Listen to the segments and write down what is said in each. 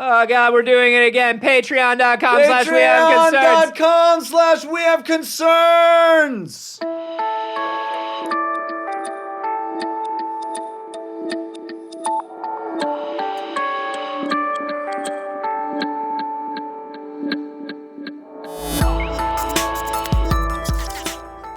Oh, God, we're doing it again. Patreon.com/wehaveconcerns. Patreon.com/wehaveconcerns.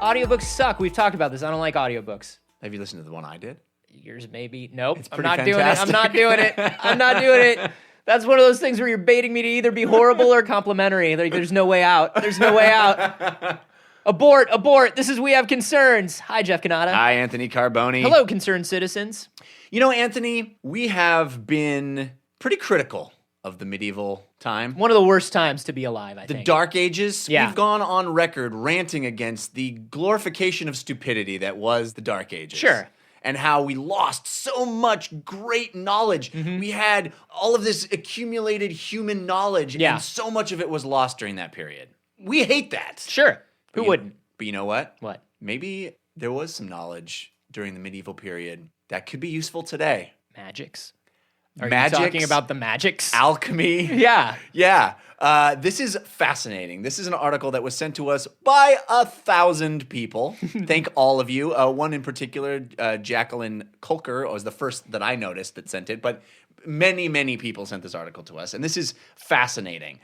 Audiobooks suck. We've talked about this. I don't like audiobooks. Have you listened to the one I did? Yours maybe. Nope. It's I'm pretty not fantastic. doing it. I'm not doing it. I'm not doing it. That's one of those things where you're baiting me to either be horrible or complimentary. There's no way out. There's no way out. Abort. This is We Have Concerns. Hi, Jeff Cannata. Hi, Anthony Carboni. Hello, concerned citizens. You know, Anthony, we have been pretty critical of the medieval time. One of the worst times to be alive, I The think. Dark Ages. Yeah. We've gone on record ranting against the glorification of stupidity that was the Dark Ages. Sure. And how we lost so much great knowledge. Mm-hmm. We had all of this accumulated human knowledge, Yeah. and so much of it was lost during that period. We hate that. Sure. Who wouldn't? But you know what? What? Maybe there was some knowledge during the medieval period that could be useful today. Magics. Are Magics, you talking about the magics? alchemy. Yeah. Yeah. This is fascinating. This is an article that was sent to us by 1,000 people. Thank all of you. One in particular, Jacqueline Kolker, was the first that I noticed that sent it, but many, many people sent this article to us, and this is fascinating.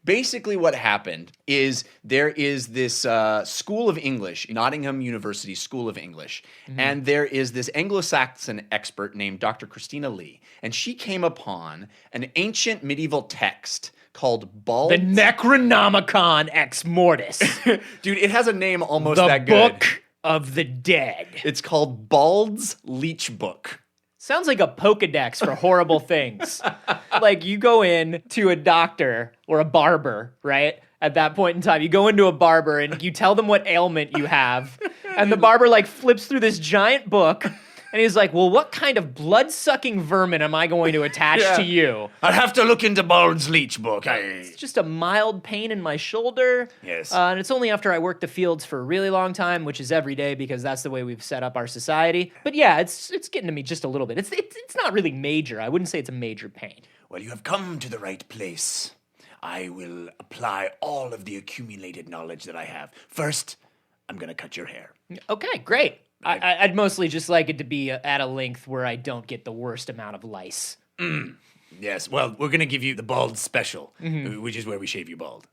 Basically, what happened is there is this School of English, Nottingham University School of English, and there is this Anglo-Saxon expert named Dr. Christina Lee, and she came upon an ancient medieval text called Bald's... The Necronomicon Ex Mortis. Dude, it has a name almost The that good. Book of the Dead. It's called Bald's Leech Book. Sounds like a Pokedex for horrible things. Like you go in to a doctor or a barber, right? At that point in time, you go into a barber and you tell them what ailment you have. And the barber like flips through this giant book and he's like, well, what kind of blood-sucking vermin am I going to attach to you? I'll have to look into Bald's Leech Book. It's just a mild pain in my shoulder. Yes. And it's only after I work the fields for a really long time, which is every day because that's the way we've set up our society. But yeah, it's getting to me just a little bit. It's not really major. I wouldn't say it's a major pain. Well, you have come to the right place. I will apply all of the accumulated knowledge that I have. First, I'm going to cut your hair. Okay, great. I'd mostly just like it to be at a length where I don't get the worst amount of lice. Yes, well, we're going to give you the bald special, which is where we shave you bald.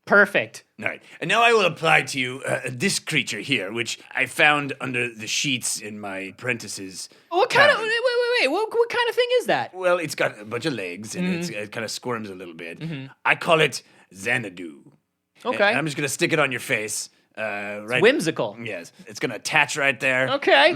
Perfect. All right, and now I will apply to you this creature here, which I found under the sheets in my apprentice's What kind of... cabin. Wait. What kind of thing is that? Well, it's got a bunch of legs, and it kind of squirms a little bit. I call it Xanadu. Okay. And I'm just going to stick it on your face. Right. Whimsical. Yes, it's going to attach right there. Okay.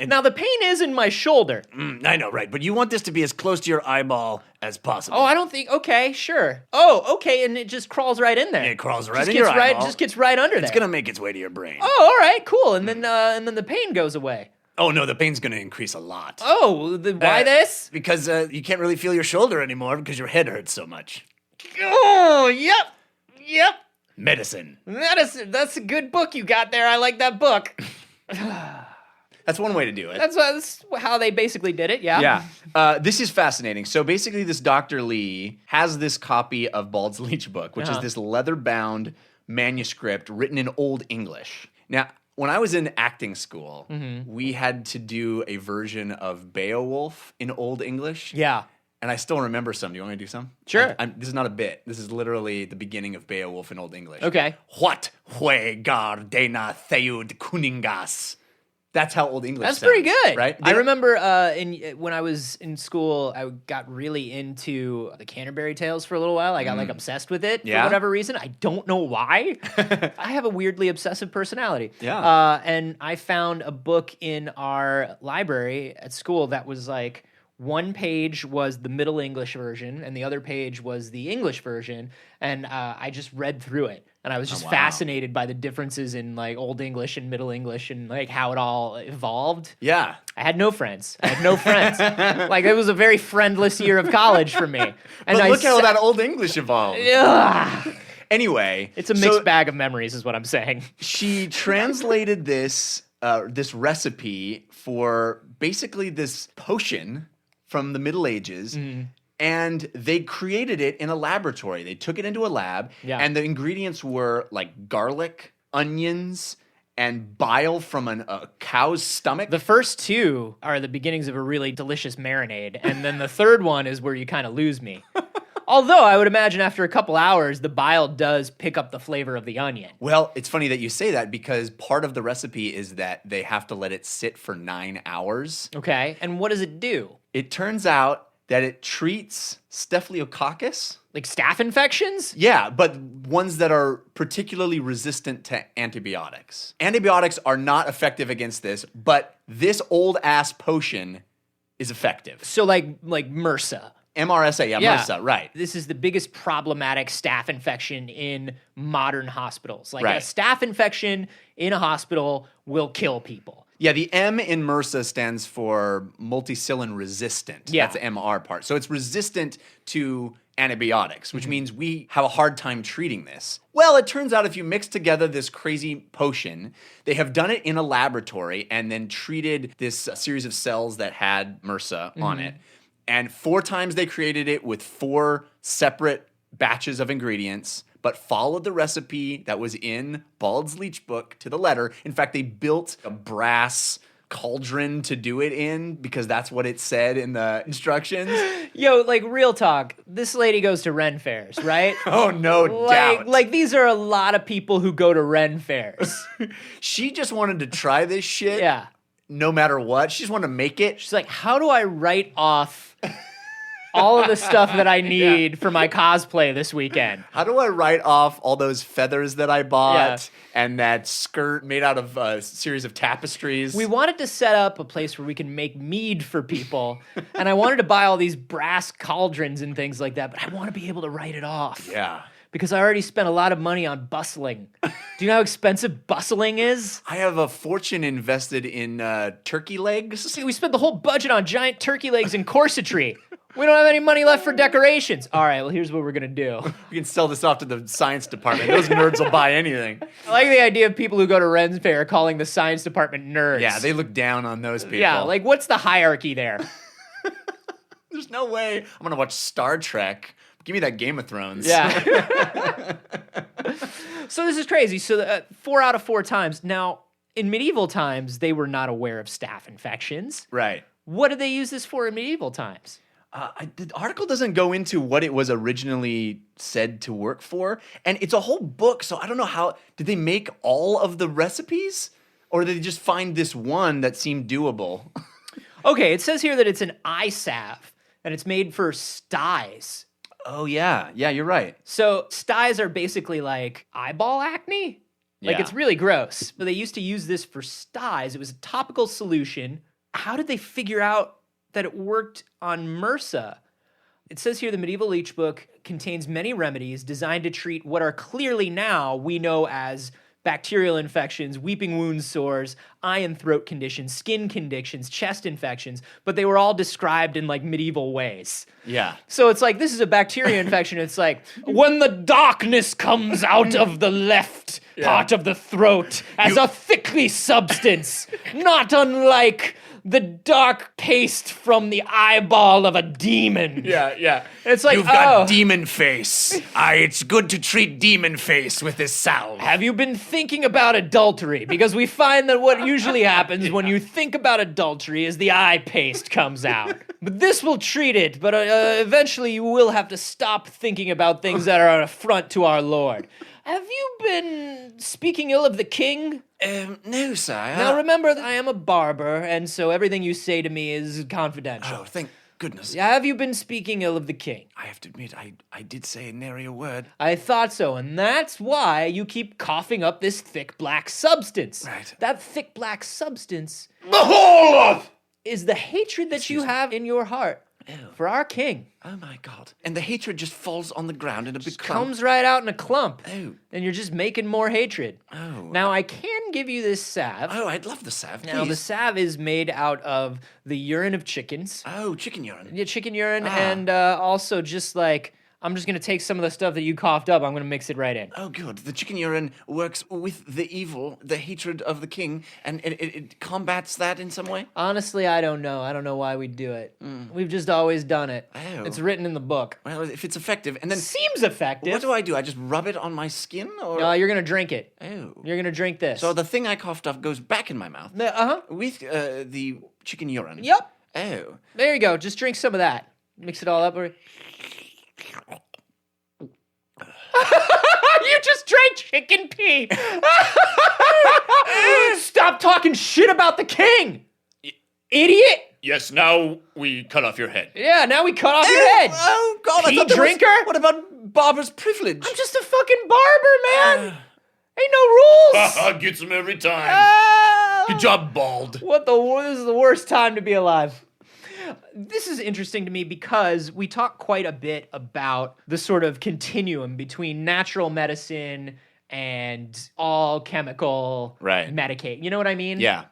Now, the pain is in my shoulder. I know, right, but you want this to be as close to your eyeball as possible. Oh, I don't think... Okay, sure. Oh, okay, and it just crawls right in there. It crawls right Just in gets your right, eyeball. just gets right under It's there. going to make its way to your brain. Oh, all right, cool. And then the pain goes away. Oh, no, the pain's going to increase a lot. Oh, why this? Because you can't really feel your shoulder anymore because your head hurts so much. Oh, yep. Medicine. That's a good book you got there. I like that book. That's one way to do it. That's how they basically did it, yeah? Yeah. This is fascinating. So basically, this Dr. Lee has this copy of Bald's Leech Book, which is this leather-bound manuscript written in Old English. Now, when I was in acting school, we had to do a version of Beowulf in Old English. Yeah. And I still remember some. Do you want me to do some? Sure. This is not a bit. This is literally the beginning of Beowulf in Old English. Okay. What? Hwe gar dena theud kuningas. That's how Old English That's sounds. pretty good. Right? I remember when I was in school, I got really into the Canterbury Tales for a little while. I got like obsessed with it for whatever reason. I don't know why. I have a weirdly obsessive personality. Yeah. And I found a book in our library at school that was like, one page was the Middle English version, and the other page was the English version, and I just read through it, and I was just fascinated by the differences in like Old English and Middle English and like how it all evolved. Yeah. I had no friends. Like it was a very friendless year of college for me. And But look how that Old English evolved. Ugh. Anyway. It's a mixed bag of memories is what I'm saying. She translated this recipe for basically this potion from the Middle Ages, And they created it in a laboratory. They took it into a lab, and the ingredients were like garlic, onions, and bile from a cow's stomach. The first two are the beginnings of a really delicious marinade, and then the third one is where you kind of lose me. Although I would imagine after a couple hours, the bile does pick up the flavor of the onion. Well, it's funny that you say that because part of the recipe is that they have to let it sit for 9 hours. Okay, and what does it do? It turns out that it treats Staphylococcus. Like staph infections? Yeah, but ones that are particularly resistant to antibiotics. Antibiotics are not effective against this, but this old-ass potion is effective. So like MRSA. MRSA, yeah, MRSA, right. This is the biggest problematic staph infection in modern hospitals. Like Right. a staph infection in a hospital will kill people. Yeah, the M in MRSA stands for multicillin resistant. Yeah. That's the MR part. So it's resistant to antibiotics, which means we have a hard time treating this. Well, it turns out if you mix together this crazy potion, they have done it in a laboratory and then treated this series of cells that had MRSA on it. And 4 times they created it with 4 separate batches of ingredients, but followed the recipe that was in Bald's Leech book to the letter. In fact, they built a brass cauldron to do it in because that's what it said in the instructions. Yo, like real talk, this lady goes to Ren fairs, right? Oh, no doubt. Like these are a lot of people who go to Ren fairs. She just wanted to try this shit. Yeah. No matter what. She just wanted to make it. She's like, how do I write off all of the stuff that I need for my cosplay this weekend? How do I write off all those feathers that I bought and that skirt made out of a series of tapestries? We wanted to set up a place where we can make mead for people, and I wanted to buy all these brass cauldrons and things like that, but I want to be able to write it off. Yeah. Because I already spent a lot of money on bustling. Do you know how expensive bustling is? I have a fortune invested in turkey legs. See, we spent the whole budget on giant turkey legs and corsetry. We don't have any money left for decorations. All right, well, here's what we're going to do. We can sell this off to the science department. Those nerds will buy anything. I like the idea of people who go to Ren's Fair calling the science department nerds. Yeah, they look down on those people. Yeah, like what's the hierarchy there? There's no way I'm going to watch Star Trek. Give me that Game of Thrones. Yeah. So this is crazy. So 4 out of 4 times. Now, in medieval times, they were not aware of staph infections. Right. What did they use this for in medieval times? The article doesn't go into what it was originally said to work for. And it's a whole book, so I don't know how... Did they make all of the recipes? Or did they just find this one that seemed doable? Okay, it says here that it's an eye salve, and it's made for styes. Oh, yeah. Yeah, you're right. So styes are basically like eyeball acne. Like Yeah. it's really gross. But they used to use this for styes. It was a topical solution. How did they figure out that it worked on MRSA? It says here the medieval leech book contains many remedies designed to treat what are clearly now we know as bacterial infections, weeping wound sores, eye and throat conditions, skin conditions, chest infections, but they were all described in like medieval ways. Yeah. So it's like, this is a bacteria infection. It's like, when the darkness comes out of the left part of the throat as a thickly substance, not unlike the dark paste from the eyeball of a demon. Yeah. It's like, You've got demon face. It's good to treat demon face with this salve. have you been thinking about adultery? Because we find that what usually happens when you think about adultery is the eye paste comes out. But this will treat it, but eventually you will have to stop thinking about things that are an affront to our Lord. Have you been speaking ill of the king? No, sir. Now remember, I am a barber, and so everything you say to me is confidential. Oh, thank goodness. Have you been speaking ill of the king? I have to admit, I did say nary a word. I thought so, and that's why you keep coughing up this thick black substance. Right. That thick black substance The whole of... is the hatred that you have in your heart for our king. Oh, my God. And the hatred just falls on the ground in a big clump. Comes right out in a clump. Oh. And you're just making more hatred. Oh. Now, I can give you this salve. Oh, I'd love the salve, Now, the please. salve is made out of the urine of chickens. Oh, chicken urine. Yeah, chicken urine, and also just like I'm just going to take some of the stuff that you coughed up. I'm going to mix it right in. Oh, good. The chicken urine works with the evil, the hatred of the king, and it combats that in some way? Honestly, I don't know. I don't know why we do it. We've just always done it. Oh. It's written in the book. Well, if it's effective, and then... Seems effective. What do I do? I just rub it on my skin, or...? No, you're going to drink it. Oh. You're going to drink this. So the thing I coughed up goes back in my mouth. With the chicken urine. Yep. Oh. There you go. Just drink some of that. Mix it all up. You just drank chicken pee. Stop talking shit about the king, idiot. Yes, now we cut off your head. Yeah, now we cut off your head. Oh, God. Pee I thought there drinker? What about barber's privilege? I'm just a fucking barber, man. Ain't no rules. Gets him every time. Ah. Good job, bald. This is the worst time to be alive. This is interesting to me because we talk quite a bit about the sort of continuum between natural medicine and all chemical medicate. You know what I mean? Yeah.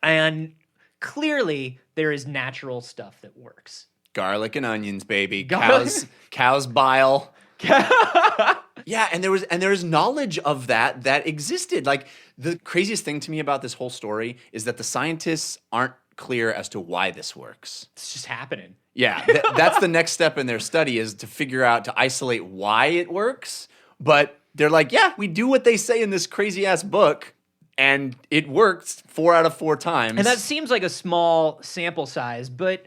And clearly there is natural stuff that works. Garlic and onions, baby. Cow's bile. Yeah, and there is knowledge of that existed. Like, the craziest thing to me about this whole story is that the scientists aren't clear as to why this works. It's just happening. Yeah, that's the next step in their study, is to figure out, to isolate why it works. But they're like, yeah, we do what they say in this crazy ass book, and it works 4 out of 4 times. And that seems like a small sample size, but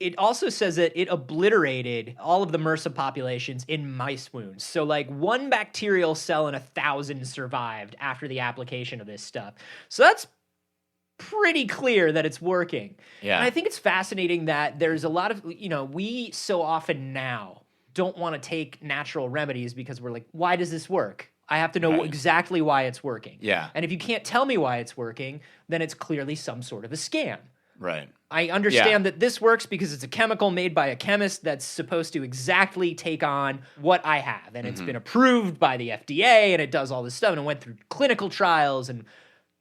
it also says that it obliterated all of the MRSA populations in mice wounds. So like 1 bacterial cell in 1,000 survived after the application of this stuff. So that's pretty clear that it's working. Yeah. And I think it's fascinating that there's a lot of, we so often now don't want to take natural remedies because we're like, why does this work? I have to know exactly why it's working. Yeah. And if you can't tell me why it's working, then it's clearly some sort of a scam. Right. I understand that this works because it's a chemical made by a chemist that's supposed to exactly take on what I have. And it's been approved by the FDA, and it does all this stuff, and it went through clinical trials, and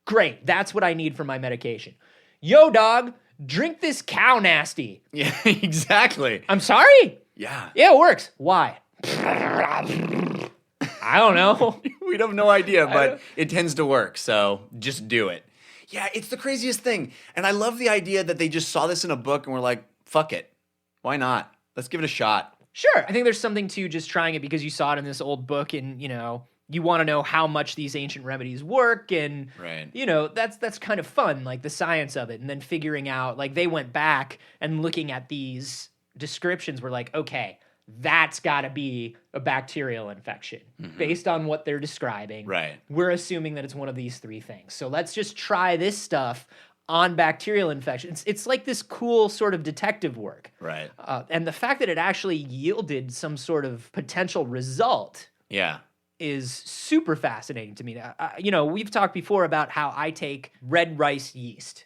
great. That's what I need for my medication. Yo, dog, drink this cow nasty. Yeah, exactly. I'm sorry? Yeah. Yeah, it works. Why? I don't know. We have no idea, but it tends to work, so just do it. Yeah, it's the craziest thing. And I love the idea that they just saw this in a book and were like, fuck it. Why not? Let's give it a shot. Sure. I think there's something to just trying it because you saw it in this old book and, you want to know how much these ancient remedies work, and that's kind of fun, like the science of it, and then figuring out, like, they went back and looking at these descriptions were like, okay, that's got to be a bacterial infection based on what they're describing. Right. We're assuming that it's one of these 3 things. So let's just try this stuff on bacterial infections. It's like this cool sort of detective work. Right. And the fact that it actually yielded some sort of potential result. Yeah. Is super fascinating to me. We've talked before about how I take red rice yeast,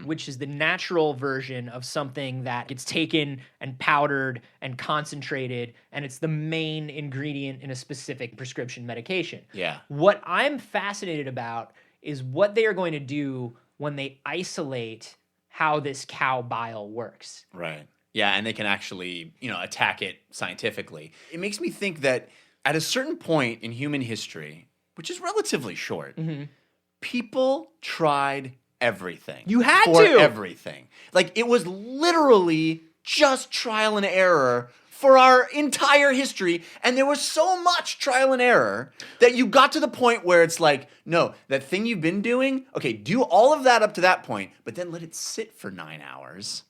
which is the natural version of something that gets taken and powdered and concentrated, and it's the main ingredient in a specific prescription medication. Yeah. What I'm fascinated about is what they are going to do when they isolate how this cow bile works. Right. Yeah, and they can actually, attack it scientifically. It makes me think that at a certain point in human history, which is relatively short, people tried everything. You had for to. everything. Like, it was literally just trial and error for our entire history, and there was so much trial and error that you got to the point where it's like, no, that thing you've been doing, okay, do all of that up to that point, but then let it sit for 9 hours.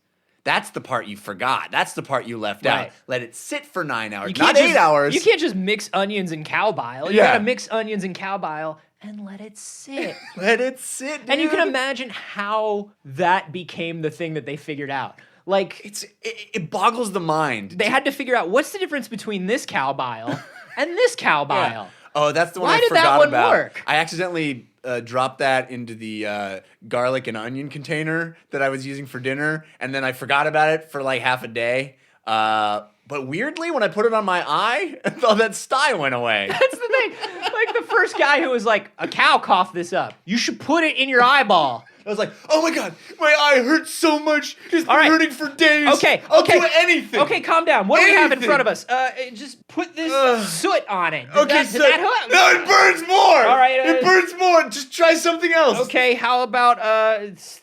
That's the part you forgot. That's the part you left out. Let it sit for 9 hours, not 8 hours. You can't just mix onions and cow bile. You gotta mix onions and cow bile and let it sit. Let it sit, dude. And you can imagine how that became the thing that they figured out. Like, it boggles the mind. They had to figure out, what's the difference between this cow bile and this cow bile? Oh, that's the one Why I did forgot that one about. work? I accidentally dropped that into the garlic and onion container that I was using for dinner, and then I forgot about it for like half a day. But weirdly, when I put it on my eye, all that sty went away. That's the thing. Like, the first guy who was like, a cow coughed this up. You should put it in your eyeball. I was like, oh my God, my eye hurts so much. It's been All right. hurting for days. Okay, I'll okay. do anything. Okay, calm down. What do we have in Anything. front of us? Just put this soot on it. Did Okay, that, did that help? no, it burns more. All right, it burns more. Just try something else. Okay, how about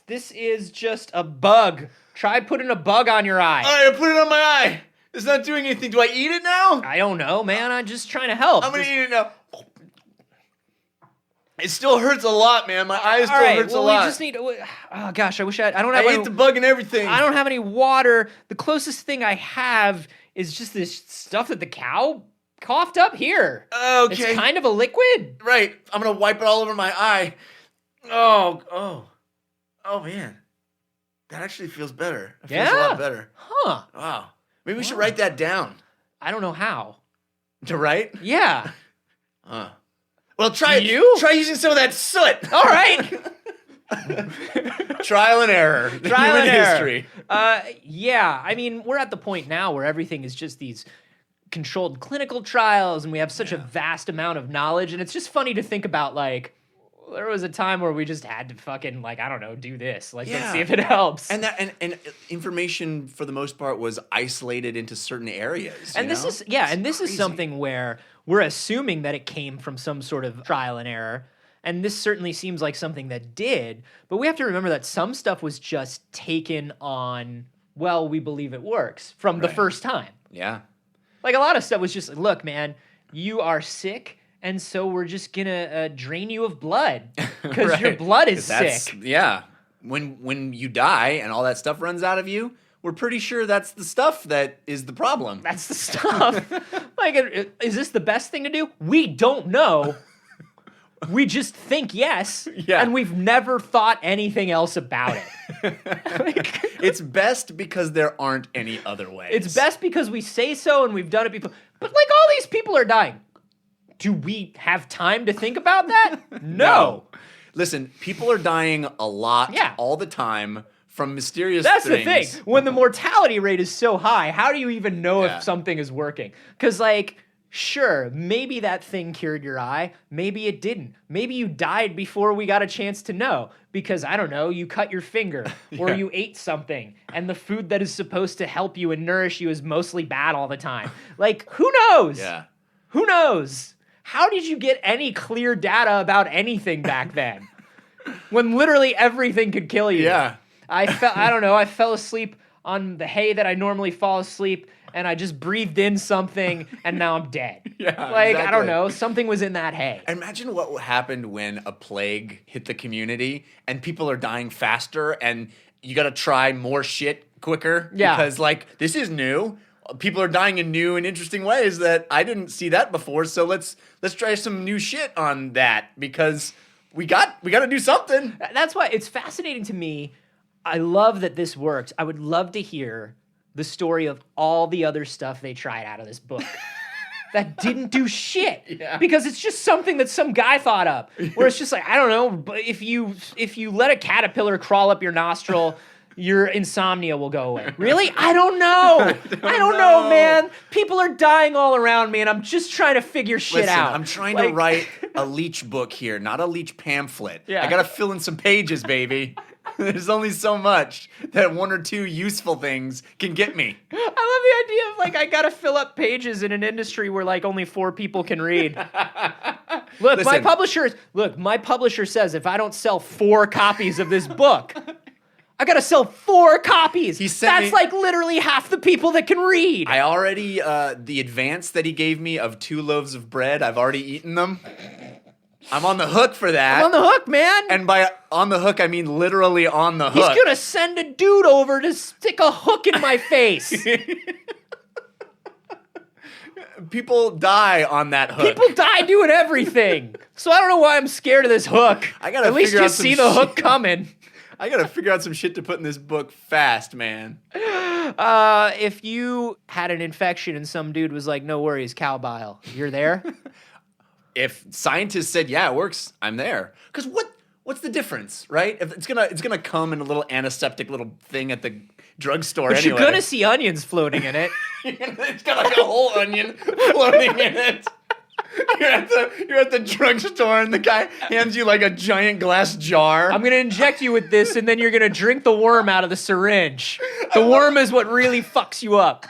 this is just a bug. Try putting a bug on your eye. All right, I put it on my eye. It's not doing anything. Do I eat it now? I don't know, man. I'm just trying to help. I'm gonna eat it now. It still hurts a lot, man. My eye still hurts a lot. We just need. Oh gosh, I wish I don't I have. ate the bug and everything. I don't have any water. The closest thing I have is just this stuff that the cow coughed up here. Okay. It's kind of a liquid. Right. I'm gonna wipe it all over my eye. Oh man. That actually feels better. It feels a lot better. Huh. Wow. Maybe we should write that down. I don't know how. To write? Yeah. Well, try using some of that soot. All right. Trial and error. Trial and Human error. history. Yeah. I mean, we're at the point now where everything is just these controlled clinical trials, and we have such a vast amount of knowledge, and it's just funny to think about, like, there was a time where we just had to fucking, like, I don't know, do this. Like, let's see if it helps. And that and information for the most part was isolated into certain areas. And this is this is something where we're assuming that it came from some sort of trial and error. And this certainly seems like something that did, but we have to remember that some stuff was just taken on, well, we believe it works from the first time. Yeah. Like, a lot of stuff was just, look, man, you are sick, and so we're just gonna drain you of blood because your blood is sick. Yeah. When you die and all that stuff runs out of you, we're pretty sure that's the stuff that is the problem. That's the stuff. Like, is this the best thing to do? We don't know. We just think yes, and we've never thought anything else about it. It's best because there aren't any other ways. It's best because we say so and we've done it before. But, like, all these people are dying. Do we have time to think about that? No. Listen, people are dying a lot all the time from mysterious That's things. the thing. When the mortality rate is so high, how do you even know if something is working? Because, like, sure, maybe that thing cured your eye. Maybe it didn't. Maybe you died before we got a chance to know. Because, I don't know, you cut your finger or you ate something and the food that is supposed to help you and nourish you is mostly bad all the time. Like, who knows? Yeah. Who knows? How did you get any clear data about anything back then? When literally everything could kill you. Yeah. I fell asleep on the hay that I normally fall asleep, and I just breathed in something, and now I'm dead. Yeah, like, I exactly. don't know, something was in that hay. Imagine what happened when a plague hit the community and people are dying faster and you got to try more shit quicker. Yeah. Because, like, this is new. People are dying in new and interesting ways that I didn't see that before. So let's try some new shit on that because we got to do something. That's why it's fascinating to me. I love that this worked. I would love to hear the story of all the other stuff they tried out of this book that didn't do shit. Yeah. Because it's just something that some guy thought up. Where it's just like, I don't know, but if you let a caterpillar crawl up your nostril, your insomnia will go away. Really? I don't know. I don't know, man. People are dying all around me, and I'm just trying to figure shit out. I'm trying to write a leech book here, not a leech pamphlet. Yeah. I got to fill in some pages, baby. There's only so much that one or two useful things can get me. I love the idea of, like, I gotta fill up pages in an industry where, like, only 4 people can read. Look, Listen. my publisher says if I don't sell 4 copies of this book, I gotta sell 4 copies. That's like literally half the people that can read. I already, the advance that he gave me of 2 loaves of bread, I've already eaten them. I'm on the hook for that. I'm on the hook, man. And by on the hook, I mean literally on the hook. He's gonna send a dude over to stick a hook in my face. People die on that hook. People die doing everything. So I don't know why I'm scared of this hook. I gotta At least figure you out some see the hook shit. coming. I gotta figure out some shit to put in this book fast, man. If you had an infection and some dude was like, no worries, cow bile, you're there? If scientists said, yeah, it works, I'm there. Because what's the difference, right? If it's gonna come in a little antiseptic little thing at the drugstore But anyway. you're gonna see onions floating in it. It's got like a whole onion floating in it. You're at the drugstore and the guy hands you like a giant glass jar. I'm gonna inject you with this, and then you're gonna drink the worm out of the syringe. The worm is what really fucks you up.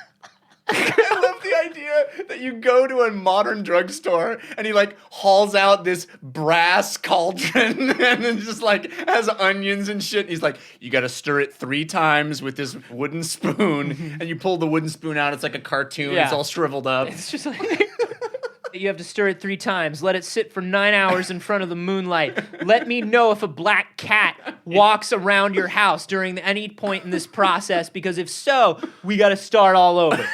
I love the idea that you go to a modern drugstore and he like hauls out this brass cauldron and then just like has onions and shit. He's like, you got to stir it 3 times with this wooden spoon, and you pull the wooden spoon out. It's like a cartoon. Yeah. It's all shriveled up. It's just like you have to stir it 3 times. Let it sit for 9 hours in front of the moonlight. Let me know if a black cat walks around your house during any point in this process, because if so, we got to start all over.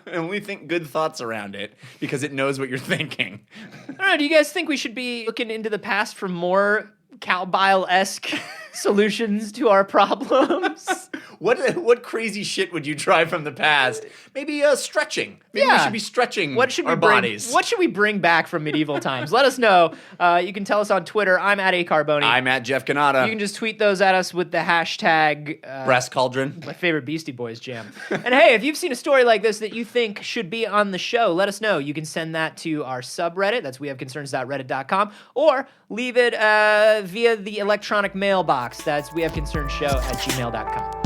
And we think good thoughts around it because it knows what you're thinking. I don't know, do you guys think we should be looking into the past for more cow bile-esque solutions to our problems? What crazy shit would you try from the past? Maybe stretching. Maybe we Yeah. should be stretching What should we our bring, bodies. What should we bring back from medieval times? Let us know. You can tell us on Twitter. I'm at @acarboni. I'm at Jeff Canada. You can just tweet those at us with the hashtag Brass cauldron. my favorite Beastie Boys jam. And hey, if you've seen a story like this that you think should be on the show, let us know. You can send that to our subreddit. That's wehaveconcerns.reddit.com, or leave it via the electronic mailbox. That's wehaveconcernshow@gmail.com.